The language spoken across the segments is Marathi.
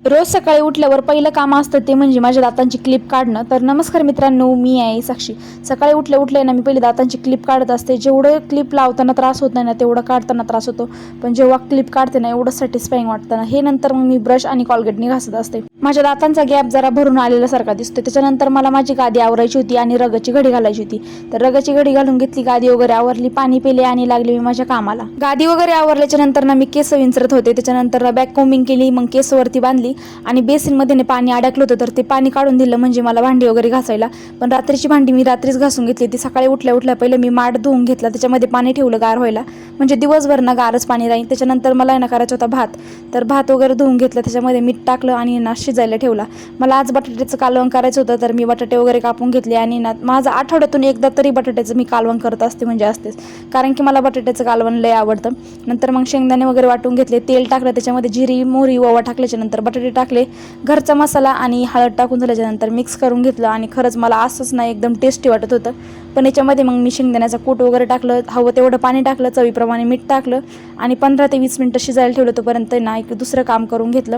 रोज सकाळी उठल्यावर पहिलं काम असतं ते म्हणजे माझ्या दातांची क्लिप काढणं. तर नमस्कार मित्रांनो, मी आहे साक्षी. सकाळी उठल्या ना मी पहिले दातांची क्लिप काढत असते. जेवढं क्लिप लावताना त्रास होत नाही ना तेवढं काढताना त्रास होतो, पण जेव्हा क्लिप काढते ना एवढं सॅटिस्फाईंग वाटतं ना. हे नंतर मग मी ब्रश आणि कॉलगेटनी घासत असते. माझ्या दातांचा गॅप जरा भरून आलेला सारखा दिसतो. त्याच्यानंतर मला माझी गादी आवरायची होती आणि रगची घडी घालायची होती. तर रगची घडी घालून घेतली, गादी वगैरे आवरली, पाणी पिले आणि लागले मी माझ्या कामाला. गादी वगैरे आवरल्याच्या नंतर ना मी केस विंचरत होते. त्याच्यानंतर बॅक कोम्बिंग केली, मग केस वरती बांधली आणि बेसिनमध्ये पाणी अडकलं होतं तर ते पाणी काढून दिलं म्हणजे मला भांडी वगैरे घासायला. पण रात्रीची भांडी मी रात्रीच घासून घेतली. ती सकाळी उठल्या पहिले मी माठ धुवून घेतला, त्याच्यामध्ये पाणी ठेवलं गार व्हायला, म्हणजे दिवसभर ना गारच पाणी राहील. त्याच्यानंतर मला ना करायचा होता भात, तर भात वगैरे धुवून घेतलं, त्याच्यामध्ये मीठ टाकलं आणि ना शिजायला ठेवला. मला आज बटाट्याचं कालवण करायचं होतं, तर मी बटाटे वगैरे कापून घेतले आणि ना माझं आठवड्यातून एकदा तरी बटाट्याचं मी कालवण करत असते, म्हणजे असतेच, कारण की मला बटाट्याचं कालवण लय आवडतं. नंतर मग शेंगदाणे वगैरे वाटून घेतले, तेल टाकलं, त्याच्यामध्ये जिरी मोहरी ओवा टाकल्याच्या नंतर बटाटे टाकले, घरचा मसाला आणि हळद टाकून झाल्याच्यानंतर मिक्स करून घेतलं आणि खरंच मला असंच नाही एकदम टेस्टी वाटत होतं. पण याच्यामध्ये मग मी शेंगदाण्याचा कूट वगैरे टाकलं, हवं तेवढं पाणी टाकलं, चवीप्रमाणे मीठ टाकलं आणि 15 ते 20 मिनटं शिजायला ठेवलं. तोपर्यंत ना एक दुसरं काम करून घेतलं.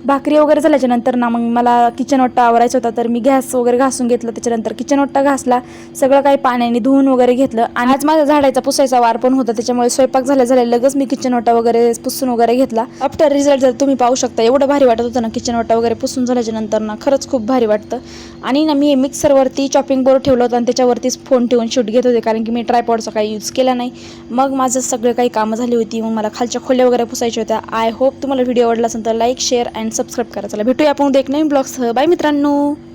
भाकरी वगैरे झाल्याच्या नंतर ना मग मला किचन ओटा आवरायचा होता, तर मी गॅस वगैरे घासून घेतलं. त्याच्यानंतर किचन ओटा घासला, सगळं काही पाण्याने धुवून वगैरे घेतलं. आणि आज माझा झाडाचा पुसायचा वार पण होता, त्याच्यामुळे स्वयंपाक झाल्या लगेच मी किचन ओटा वगैरे पुसून वगैरे घेतला. आफ्टर रिझल्ट जर तुम्ही पाहू शकता, एवढं भारी वाटत होतं ना किचन ओटा वगैरे पुसून झाल्याच्या नंतर ना, खरंच खूप भारी वाटतं. आणि ना मी मिक्सरवरती चॉपिंग बोर्ड ठेवलं होतं आणि त्याच्यावरतीच फोन ठेवून शूट घेत होते, कारण की मी ट्रायपॉडचा काही यूज केला नाही. मग माझं सगळं काही कामं झाली होती, मग मला खालच्या खोल्या वगैरे पुसायच्या होत्या. आय होप तुम्हाला व्हिडिओ आवडला असेल तर लाईक शेअर अँड सबस्क्राईब करा. चला भेटूया आपण एक नवीन ब्लॉगसह. बाय मित्रांनो.